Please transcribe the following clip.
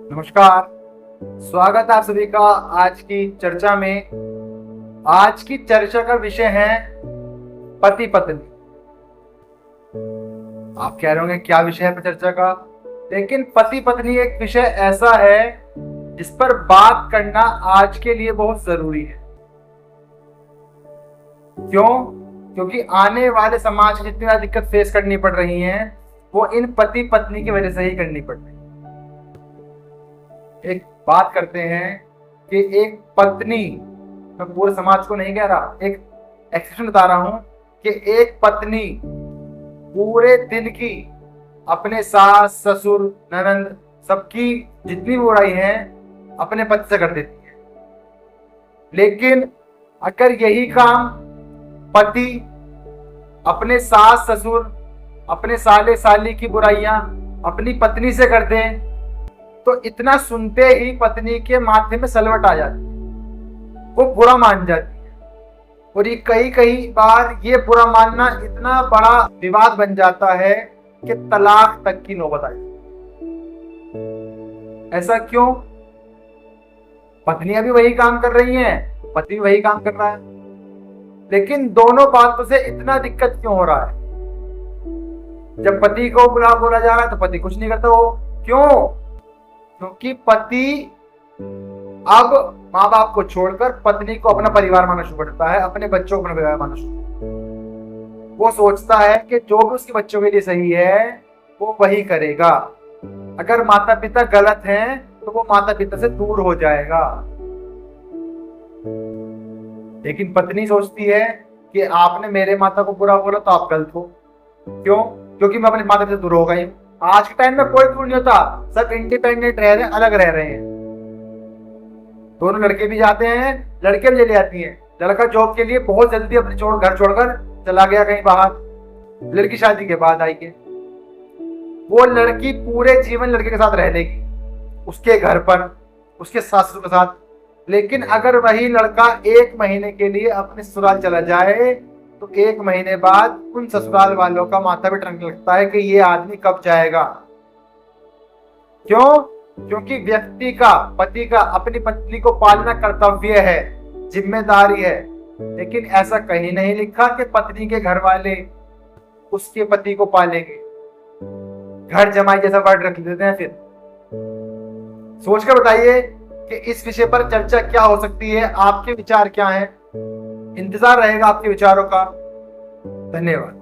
नमस्कार। स्वागत है आप सभी का आज की चर्चा में। आज की चर्चा का विषय है पति पत्नी। आप कह रहे होंगे क्या विषय है चर्चा का, लेकिन पति पत्नी एक विषय ऐसा है जिस पर बात करना आज के लिए बहुत जरूरी है। क्यों? क्योंकि आने वाले समाज को जितनी ज्यादा दिक्कत फेस करनी पड़ रही है वो इन पति पत्नी की वजह से ही करनी पड़ रही है। एक बात करते हैं कि एक पत्नी, मैं पूरे समाज को नहीं कह रहा, एक एक्सेप्शन बता रहा हूं कि एक पत्नी पूरे दिन की अपने सास ससुर ननंद सबकी जितनी बुराई है अपने पति से कर देती है। लेकिन अगर यही काम पति अपने सास ससुर अपने साले साली की बुराइयां अपनी पत्नी से कर दें तो इतना सुनते ही पत्नी के माथे में सलवट आ जाती है, वो बुरा मान जाती है। और ये कई बार ये बुरा मानना इतना बड़ा विवाद बन जाता है कि तलाक तक की नौबत आ जाती है। ऐसा क्यों? पत्नियां भी वही काम कर रही हैं, पति भी वही काम कर रहा है, लेकिन दोनों बातों से इतना दिक्कत क्यों हो रहा है? जब पति को बुरा बोला जा रहा है तो पति कुछ नहीं करता। वो क्यों? क्योंकि पति अब माँ बाप को छोड़कर पत्नी को अपना परिवार मानना शुरू करता है, अपने बच्चों को अपना परिवार मानना शुरू करता है। वो सोचता है कि जो भी उसके बच्चों के लिए सही है वो वही करेगा। अगर माता पिता गलत हैं तो वो माता पिता से दूर हो जाएगा। लेकिन पत्नी सोचती है कि आपने मेरे माता को बुरा बोला तो आप गलत हो। क्यों? क्योंकि मैं अपने माता पिता से दूर हो गई। आज के टाइम में कोई दूर नहीं होता, सब इंडिपेंडेंट रह रहे हैं, अलग रह रहे हैं। दोनों लड़के भी जाते हैं, लड़के भी चले जाती हैं। लड़का जॉब के लिए बहुत जल्दी अपने घर छोड़कर चला गया कहीं बाहर, लड़की शादी के बाद आई है। वो लड़की पूरे जीवन लड़के के साथ रह लेगी, उसके घर पर, उसके सासू के साथ। लेकिन अगर वही लड़का 1 महीने के लिए अपने ससुराल चला जाए तो 1 महीने बाद उन ससुराल वालों का माथा भी टनकने लगता है कि ये आदमी कब जाएगा। क्यों? क्योंकि व्यक्ति का, पति का अपनी पत्नी को पालना कर्तव्य है, जिम्मेदारी है। लेकिन ऐसा कहीं नहीं लिखा कि पत्नी के घर वाले उसके पति को पालेंगे। घर जमाई जैसा वर्ड रख देते हैं। फिर सोचकर बताइए कि इस विषय पर चर्चा क्या हो सकती है, आपके विचार क्या हैं? इंतजार रहेगा आपके विचारों का। धन्यवाद।